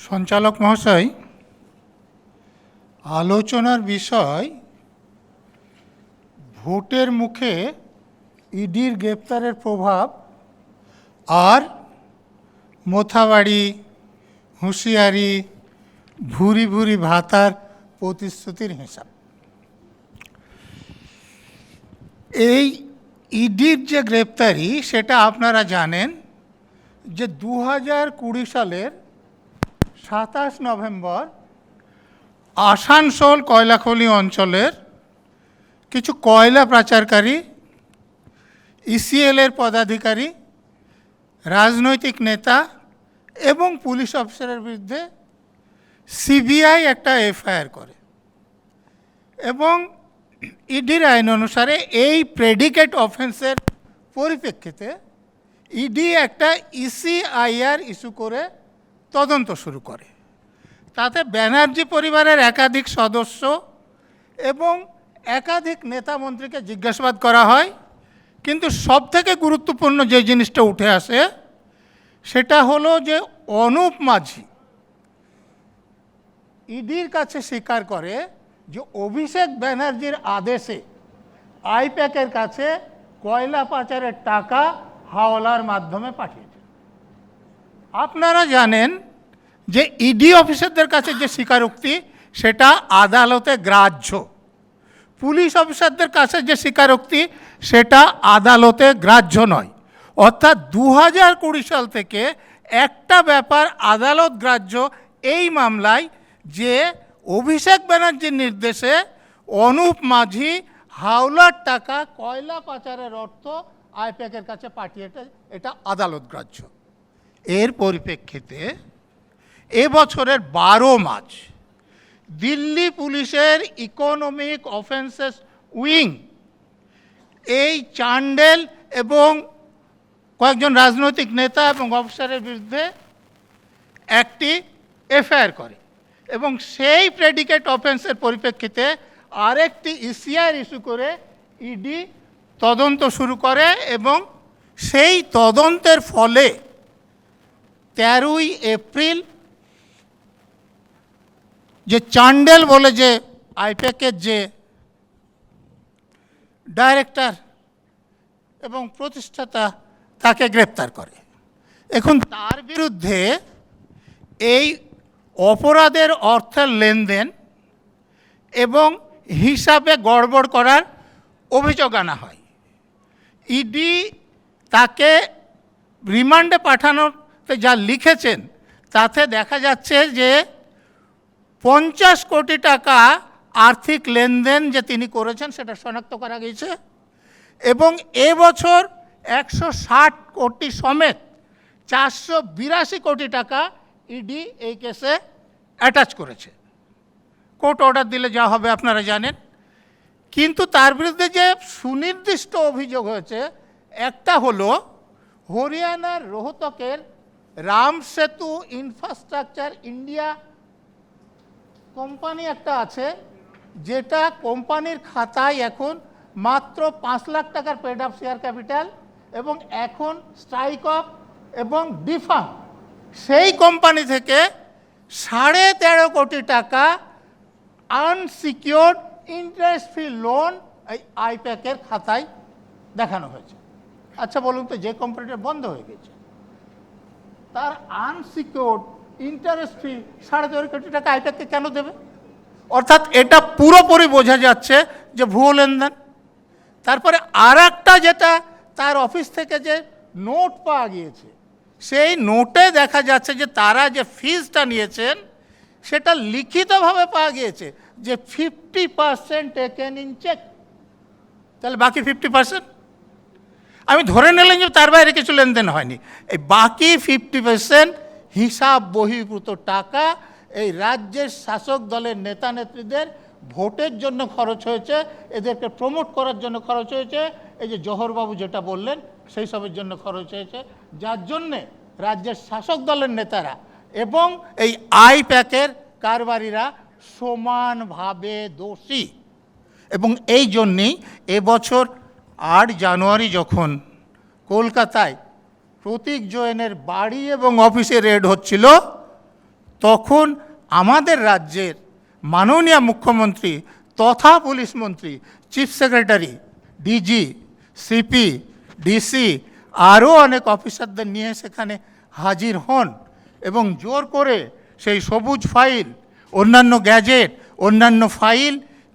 সঞ্চালক মহাশয়, আলোচনার বিষয় ভোটের মুখে ইডির গ্রেপ্তারের প্রভাব আর মোথাবাড়ি, হুঁশিয়ারি, ভুরি ভুরি ভাতার প্রতিশ্রুতির হিসাব। এই ইডির যে গ্রেপ্তারি সেটা আপনারা জানেন যে 2020 সালের 27 নভেম্বর আসানসোল কয়লাখনি অঞ্চলের কিছু কয়লা পাচারকারী, ইসিএলের পদাধিকারী, রাজনৈতিক নেতা এবং পুলিশ অফিসারের বিরুদ্ধে সিবিআই একটা এফআইআর করে এবং ইডির আইন অনুসারে এই প্রেডিকেট অফেন্সের পরিপ্রেক্ষিতে ইডি একটা ইসিআইআর ইস্যু করে তদন্ত শুরু করে। তাতে ব্যানার্জি পরিবারের একাধিক সদস্য এবং একাধিক নেতা মন্ত্রীকে জিজ্ঞাসাবাদ করা হয়, কিন্তু সবথেকে গুরুত্বপূর্ণ যে জিনিসটা উঠে আসে সেটা হলো যে অনুপ মাঝি ইডির কাছে স্বীকার করে যে অভিষেক ব্যানার্জির আদেশে আইপ্যাকের কাছে কয়লা পাচারের টাকা হাওলার মাধ্যমে পাঠিয়েছে। আপনারা জানেন যে ইডি অফিসারদের কাছে যে স্বীকারোক্তি সেটা আদালতে গ্রাহ্য, পুলিশ অফিসারদের কাছে যে স্বীকারোক্তি সেটা আদালতে গ্রাহ্য নয়। অর্থাৎ 2020 সাল থেকে একটা ব্যাপার আদালত গ্রাহ্য এই মামলায় যে অভিষেক ব্যানার্জির নির্দেশে অনুপ মাঝি হাওলার টাকা কয়লা পাচারের অর্থ আইপ্যাকের কাছে পাঠিয়েছে, এটা আদালত গ্রাহ্য। এর পরিপ্রেক্ষিতে এবছরের 12 মার্চ দিল্লি পুলিশের ইকোনমিক অফেন্সেস উইং এই চান্ডেল এবং কয়েকজন রাজনৈতিক নেতা এবং অফিসারের বিরুদ্ধে একটি এফআইআর করে এবং সেই প্রেডিকেট অফেন্সের পরিপ্রেক্ষিতে আরেকটি ইসিআর ইস্যু করে ইডি তদন্ত শুরু করে এবং সেই তদন্তের ফলে 13ই এপ্রিল যে চান্ডেল বলে যে আইপ্যাকের যে ডাইরেক্টর এবং প্রতিষ্ঠাতা তাকে গ্রেপ্তার করে। এখন তার বিরুদ্ধে এই অপরাধের অর্থের লেনদেন এবং হিসাবে গড়বড় করার অভিযোগ আনা হয়। ইডি তাকে রিমান্ডে পাঠানোতে যা লিখেছেন তাতে দেখা যাচ্ছে যে 50 কোটি টাকা আর্থিক লেনদেন যে তিনি করেছেন সেটা শনাক্ত করা গেছে এবং এবছর 160 কোটি সমেত 482 কোটি টাকা ইডি এই কেসে অ্যাটাচ করেছে। কোর্ট অর্ডার দিলে যা হবে আপনারা জানেন। কিন্তু তার বিরুদ্ধে যে সুনির্দিষ্ট অভিযোগ হয়েছে, একটা হলো হরিয়ানার রোহতকের রাম সেতু ইনফ্রাস্ট্রাকচার ইন্ডিয়া কোম্পানি একটা আছে, যেটা কোম্পানির খাতায় এখন মাত্র 5 লাখ টাকার পেড আপ শেয়ার ক্যাপিটাল এবং এখন স্ট্রাইক অফ এবং ডিফার্ম সেই কোম্পানি থেকে 13.5 কোটি টাকা আনসিকিউরড ইন্টারেস্ট ফ্রি লোন এই আইপ্যাকের খাতায় দেখানো হয়েছে। আচ্ছা বলুন তো, যে কোম্পানিটা বন্ধ হয়ে গেছে তার আনসিকিউরড ইন্টারেস্ট ফ্রি 13.5 কোটি টাকা আইপ্যাককে কেন দেবে? অর্থাৎ এটা পুরোপুরি বোঝা যাচ্ছে যে ভুয়ো লেনদেন। তারপরে আর একটা যেটা তার অফিস থেকে যে নোট পাওয়া গিয়েছে, সেই নোটে দেখা যাচ্ছে যে তারা যে ফিজটা নিয়েছেন সেটা লিখিতভাবে পাওয়া গিয়েছে যে 50% টেকেন ইন চেক। তাহলে বাকি 50% আমি ধরে নিলাম যে তার বাইরে কিছু লেনদেন হয়নি। এই বাকি 50% হিসাব বহির্ভূত টাকা এই রাজ্যের শাসক দলের নেতা নেত্রীদের ভোটের জন্য খরচ হয়েছে, এদেরকে প্রমোট করার জন্য খরচ হয়েছে, এই যে জহরবাবু যেটা বললেন সেই সবের জন্য খরচ হয়েছে, যার জন্যে রাজ্যের শাসক দলের নেতারা এবং এই আইপ্যাকের কারবারিরা সমানভাবে দোষী। এবং এই জন্যেই এবছর 8 জানুয়ারি যখন কলকাতায় প্রতীক জৈনের বাড়ি এবং অফিসে রেড হচ্ছিল, তখন আমাদের রাজ্যের মাননীয় মুখ্যমন্ত্রী তথা পুলিশ মন্ত্রী, chief secretary, DG, CP, DC আরও অনেক অফিসারদের নিয়ে সেখানে হাজির হন এবং জোর করে সেই সবুজ ফাইল, অন্যান্য গ্যাজেট, অন্যান্য ফাইল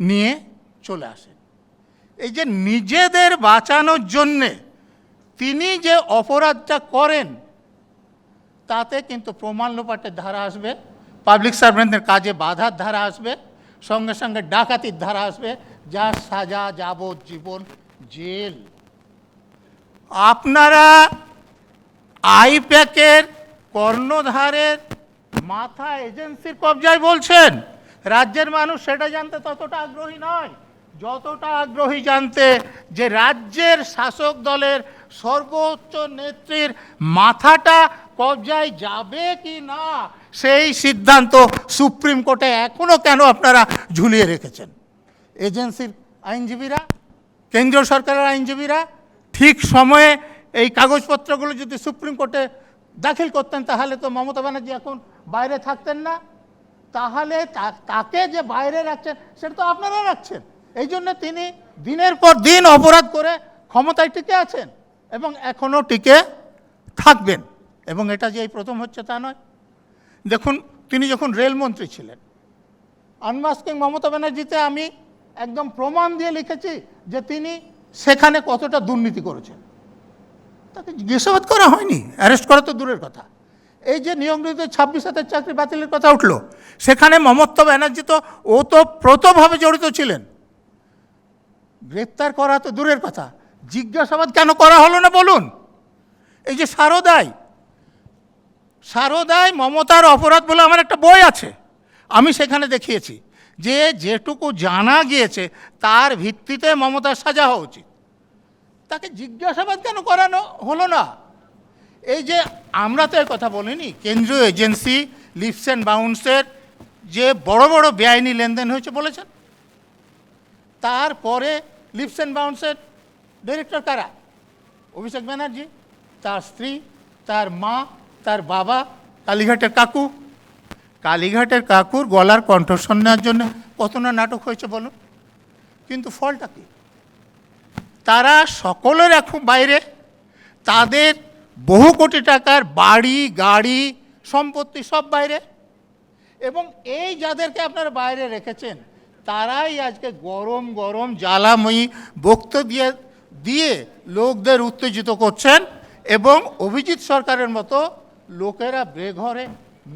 নিয়ে চলে আসেন। এই যে নিজেদের বাঁচানোর জন্যে তিনি যে অপরাধটা করেন, তাতে কিন্তু প্রমাণ লোপাটের ধারা আসবে, পাবলিক সার্ভেন্টদের কাজে বাধার ধারা আসবে, সঙ্গে সঙ্গে ডাকাতির ধারা আসবে, যার সাজা যাবজ্জীবন জেল। আপনারা আইপ্যাকের কর্ণধারের মাথা এজেন্সির কবজায় বলছেন, রাজ্যের মানুষ সেটা জানতে ততটা আগ্রহী নয় যতটা আগ্রহী জানতে যে রাজ্যের শাসক দলের সর্বোচ্চ নেত্রীর মাথাটা কবজায় যাবে কি না সেই সিদ্ধান্ত সুপ্রিম কোর্টে এখনও কেন আপনারা ঝুলিয়ে রেখেছেন। এজেন্সির আইনজীবীরা, কেন্দ্রীয় সরকারের আইনজীবীরা ঠিক সময়ে এই কাগজপত্রগুলো যদি সুপ্রিম কোর্টে দাখিল করতেন, তাহলে তো মমতা ব্যানার্জি এখন বাইরে থাকতেন না। তাহলে তাকে যে বাইরে রাখছেন সেটা তো আপনারা রাখছেন। এই জন্য তিনি দিনের পর দিন অপরাধ করে ক্ষমতায় টিকে আছেন এবং এখনও টিকে থাকবেন। এবং এটা যে এই প্রথম হচ্ছে তা নয়। দেখুন, তিনি যখন রেলমন্ত্রী ছিলেন, আনমাস্কিং মমতা ব্যানার্জিতে আমি একদম প্রমাণ দিয়ে লিখেছি যে তিনি সেখানে কতটা দুর্নীতি করেছেন। তাকে জিজ্ঞাসাবাদ করা হয়নি, অ্যারেস্ট করা তো দূরের কথা। এই যে নিয়োগনিত 26,000 চাকরি বাতিলের কথা উঠল, সেখানে মমতা ব্যানার্জি তো ওতপ্রোতভাবে জড়িত ছিলেন। গ্রেপ্তার করা তো দূরের কথা, জিজ্ঞাসাবাদ কেন করা হলো না বলুন? এই যে সারদায় মমতার অপরাধ বলে আমার একটা বই আছে, আমি সেখানে দেখিয়েছি যে যেটুকু জানা গিয়েছে তার ভিত্তিতে মমতার সাজা হওয়া উচিত। তাকে জিজ্ঞাসাবাদ কেন করানো হলো না? এই যে আমরা তো এই কথা বলিনি, কেন্দ্রীয় এজেন্সি লিপস অ্যান্ড বাউন্সের যে বড় বড় বেআইনি লেনদেন হয়েছে বলেছেন। তারপরে লিপস অ্যান্ড বাউন্সের ডিরেক্টর কারা? অভিষেক ব্যানার্জি, তার স্ত্রী, তার মা, তার বাবা, কালীঘাটের কাকুর গলার কণ্ঠস্বর নেওয়ার জন্য কত না নাটক হয়েছে বলুন। কিন্তু ফলটা কি? তারা সকলের এখন বাইরে, তাদের বহু কোটি টাকার বাড়ি, গাড়ি, সম্পত্তি সব বাইরে। এবং এই যাদেরকে আপনারা বাইরে রেখেছেন, তারাই আজকে গরম গরম জ্বালাময়ী বক্তব্য দিয়ে লোকদের উত্তেজিত করছেন এবং অভিজিৎ সরকারের মতো লোকেরা বেঘরে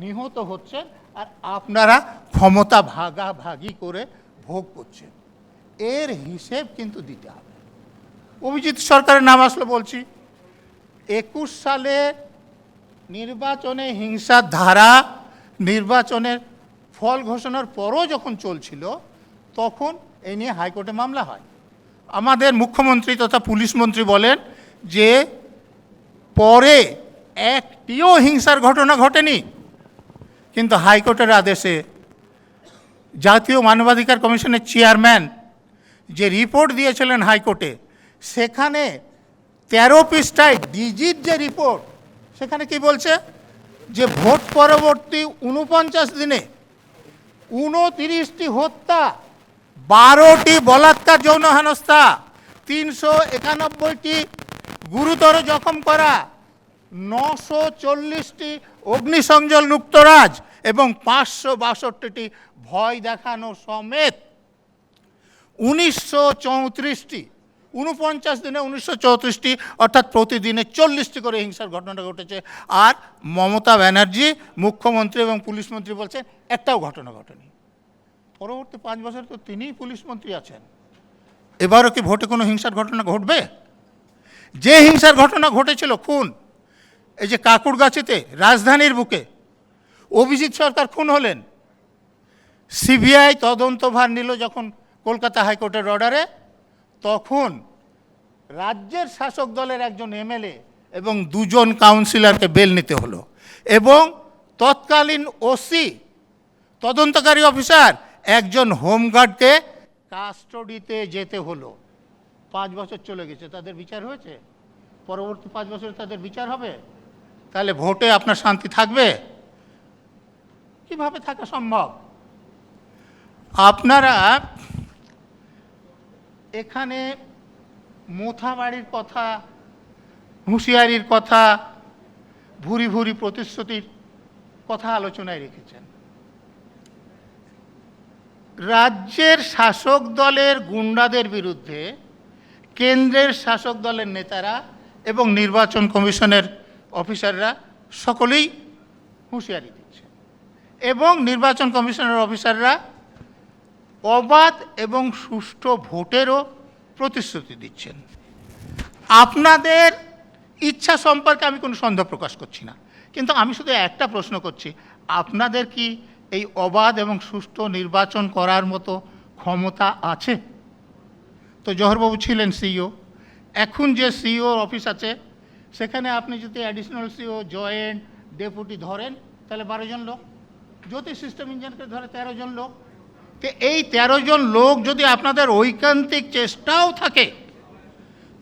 নিহত হচ্ছেন, আর আপনারা ক্ষমতা ভাগাভাগি করে ভোগ করছেন। এর হিসেব কিন্তু দিতে হবে। অভিজিৎ সরকারের নাম আসলে বলছি, 21 সালে নির্বাচনে হিংসার ধারা, নির্বাচনের ফল ঘোষণার পরও যখন চলছিল, তখন এই নিয়ে হাইকোর্টে মামলা হয়। আমাদের মুখ্যমন্ত্রী তথা পুলিশ মন্ত্রী বলেন যে পরে একটিও হিংসার ঘটনা ঘটেনি। কিন্তু হাইকোর্টের আদেশে জাতীয় মানবাধিকার কমিশনের চেয়ারম্যান যে রিপোর্ট দিয়েছিলেন হাইকোর্টে, সেখানে 13 পৃষ্ঠায় ডিজির যে রিপোর্ট, সেখানে কি বলছে যে ভোট পরবর্তী 49 দিনে 29টি হত্যা, 12টি বলাৎকার যৌন হেনস্থা, 391টি গুরুতর জখম করা, 940টি অগ্নিসংযোগ লুপ্তরাজ এবং 562টি ভয় দেখানো সমেত 1934টি, 49 দিনে 1934টি, অর্থাৎ প্রতিদিনে 40টি করে হিংসার ঘটনা ঘটেছে। আর মমতা ব্যানার্জি মুখ্যমন্ত্রী এবং পুলিশ মন্ত্রী বলছেন একটাও ঘটনা ঘটেনি। পরবর্তী 5 বছর তো তিনিই পুলিশ মন্ত্রী আছেন। এবারও কি ভোটে কোনো হিংসার ঘটনা ঘটবে? যে হিংসার ঘটনা ঘটেছিল, খুন, এই যে কাকুরগাছিতে, রাজধানীর বুকে অভিজিৎ সরকার খুন হলেন, সিবিআই তদন্তভার নিল যখন কলকাতা হাইকোর্টের অর্ডারে, তখন রাজ্যের শাসক দলের একজন এমএলএ এবং 2 জন কাউন্সিলরকে বেল নিতে হলো এবং তৎকালীন ওসি, তদন্তকারী অফিসার, একজন হোমগার্ডকে কাস্টডিতে যেতে হলো। 5 বছর চলে গেছে, তাদের বিচার হয়েছে? পরবর্তী 5 বছরে তাদের বিচার হবে? তাহলে ভোটে আপনার শান্তি থাকবে? কিভাবে থাকা সম্ভব? আপনারা এখানে মোথাবাড়ির কথা, হুঁশিয়ারির কথা, ভুরি ভুরি প্রতিশ্রুতির কথা আলোচনায় রেখেছেন। রাজ্যের শাসক দলের গুন্ডাদের বিরুদ্ধে কেন্দ্রের শাসক দলের নেতারা এবং নির্বাচন কমিশনের অফিসাররা সকলেই হুঁশিয়ারি দিচ্ছে, এবং নির্বাচন কমিশনের অফিসাররা অবাধ এবং সুষ্ঠু ভোটেরও প্রতিশ্রুতি দিচ্ছেন। আপনাদের ইচ্ছা সম্পর্কে আমি কোনো সন্দেহ প্রকাশ করছি না, কিন্তু আমি শুধু একটা প্রশ্ন করছি, আপনাদের কি এই অবাধ এবং সুষ্ঠু নির্বাচন করার মতো ক্ষমতা আছে? তো জওহরবাবু ছিলেন সিইও, এখন যে সিইও অফিস আছে সেখানে আপনি যদি অ্যাডিশনাল সিইও, জয়েন্ট, ডেপুটি ধরেন তাহলে 12 জন লোক, যদি সিস্টেম ইঞ্জিনিয়ারকে ধরে 13 জন লোক। তো এই 13 জন লোক যদি আপনাদের ঐকান্তিক চেষ্টাও থাকে,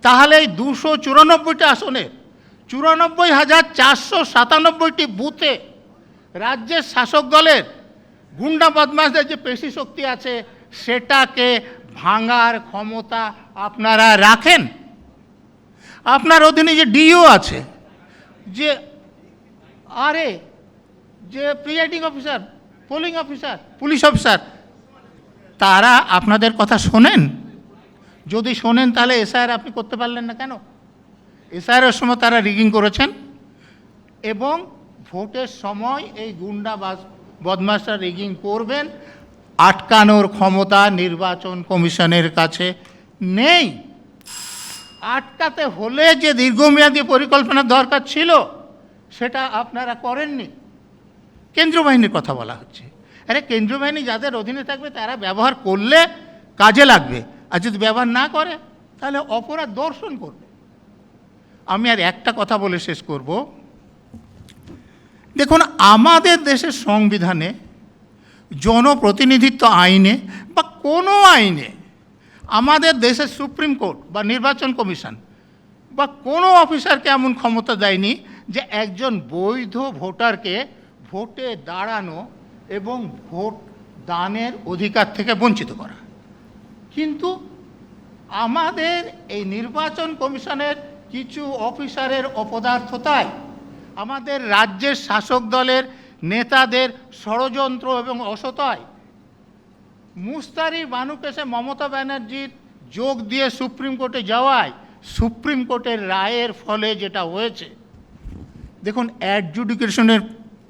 তাহলে এই 294টা আসনের 94,497টি বুথে রাজ্যের শাসক দলের গুন্ডা বদমাশদের যে পেশি শক্তি আছে সেটাকে ভাঙার ক্ষমতা আপনারা রাখেন? আপনার অধীনে যে ডিও আছে, যে আরএ, যে presiding officer, polling officer, police officer, তারা আপনাদের কথা শোনেন? যদি শোনেন তাহলে এসআইআর আপনি করতে পারলেন না কেন? এসআইআরের সময় তারা রিগিং করেছেন, এবং ভোটের সময় এই গুন্ডা বদমাশরা রিগিং করবেন, আটকানোর ক্ষমতা নির্বাচন কমিশনের কাছে নেই। আটকাতে হলে যে দীর্ঘমেয়াদী পরিকল্পনার দরকার ছিল সেটা আপনারা করেননি। কেন্দ্রীয় বাহিনীর কথা বলা হচ্ছে, আরে কেন্দ্রীয় বাহিনী যাদের অধীনে থাকবে তারা ব্যবহার করলে কাজে লাগবে, আর যদি ব্যবহার না করে তাহলে অপরাধ দর্শন করবে। আমি আর একটা কথা বলে শেষ করব। দেখুন, আমাদের দেশের সংবিধানে, জনপ্রতিনিধিত্ব আইনে বা কোনো আইনে আমাদের দেশের সুপ্রিম কোর্ট বা নির্বাচন কমিশন বা কোনো অফিসারকে এমন ক্ষমতা দেয়নি যে একজন বৈধ ভোটারকে ভোটে দাঁড়ানো এবং ভোট দানের অধিকার থেকে বঞ্চিত করা। কিন্তু আমাদের এই নির্বাচন কমিশনের কিছু অফিসারের অপদার্থতায়, আমাদের রাজ্যের শাসক দলের নেতাদের ষড়যন্ত্র এবং অসতয়, মুস্তারি বানুকেশে মমতা ব্যানার্জির যোগ দিয়ে সুপ্রিম কোর্টে যাওয়ায় সুপ্রিম কোর্টের রায়ের ফলে যেটা হয়েছে, দেখুন, অ্যাডজুডিকেশনের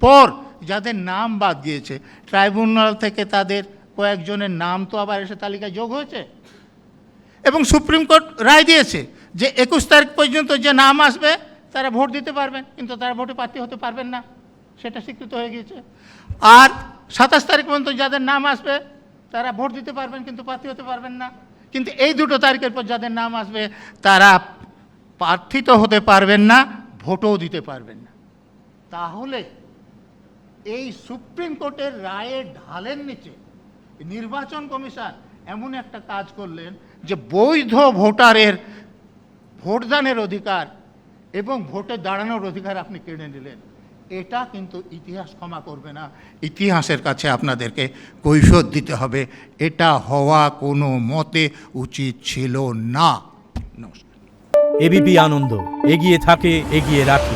পর যাদের নাম বাদ দিয়েছে ট্রাইব্যুনাল থেকে, তাদের কয়েকজনের নাম তো আবার এসে তালিকায় যোগ হয়েছে, এবং সুপ্রিম কোর্ট রায় দিয়েছে যে 21 তারিখ পর্যন্ত যে নাম আসবে তারা ভোট দিতে পারবেন, কিন্তু তারা ভোটে প্রার্থী হতে পারবেন না, সেটা স্বীকৃত হয়ে গিয়েছে। আর 27 তারিখ পর্যন্ত যাদের নাম আসবে তারা ভোট দিতে পারবেন, কিন্তু প্রার্থী হতে পারবেন না। কিন্তু এই 2 তারিখের পর যাদের নাম আসবে তারা প্রার্থী তো হতে পারবেন না, ভোটও দিতে পারবেন না। তাহলে এই সুপ্রিম কোর্টের রায়ের ঢালের নিচে নির্বাচন কমিশন এমন একটা কাজ করলেন যে বৈধ ভোটারের ভোটদানের অধিকার এবং ভোটে দাঁড়ানোর অধিকার আপনি কেড়ে নিলেন। এটা কিন্তু ইতিহাস ক্ষমা করবে না, ইতিহাসের কাছে আপনাদেরকে কৈফিয়ত দিতে হবে। এটা হওয়া কোনো মতে উচিত ছিল না। নমস্কার। এবিপি আনন্দ, এগিয়ে থাকে, এগিয়ে রাখে।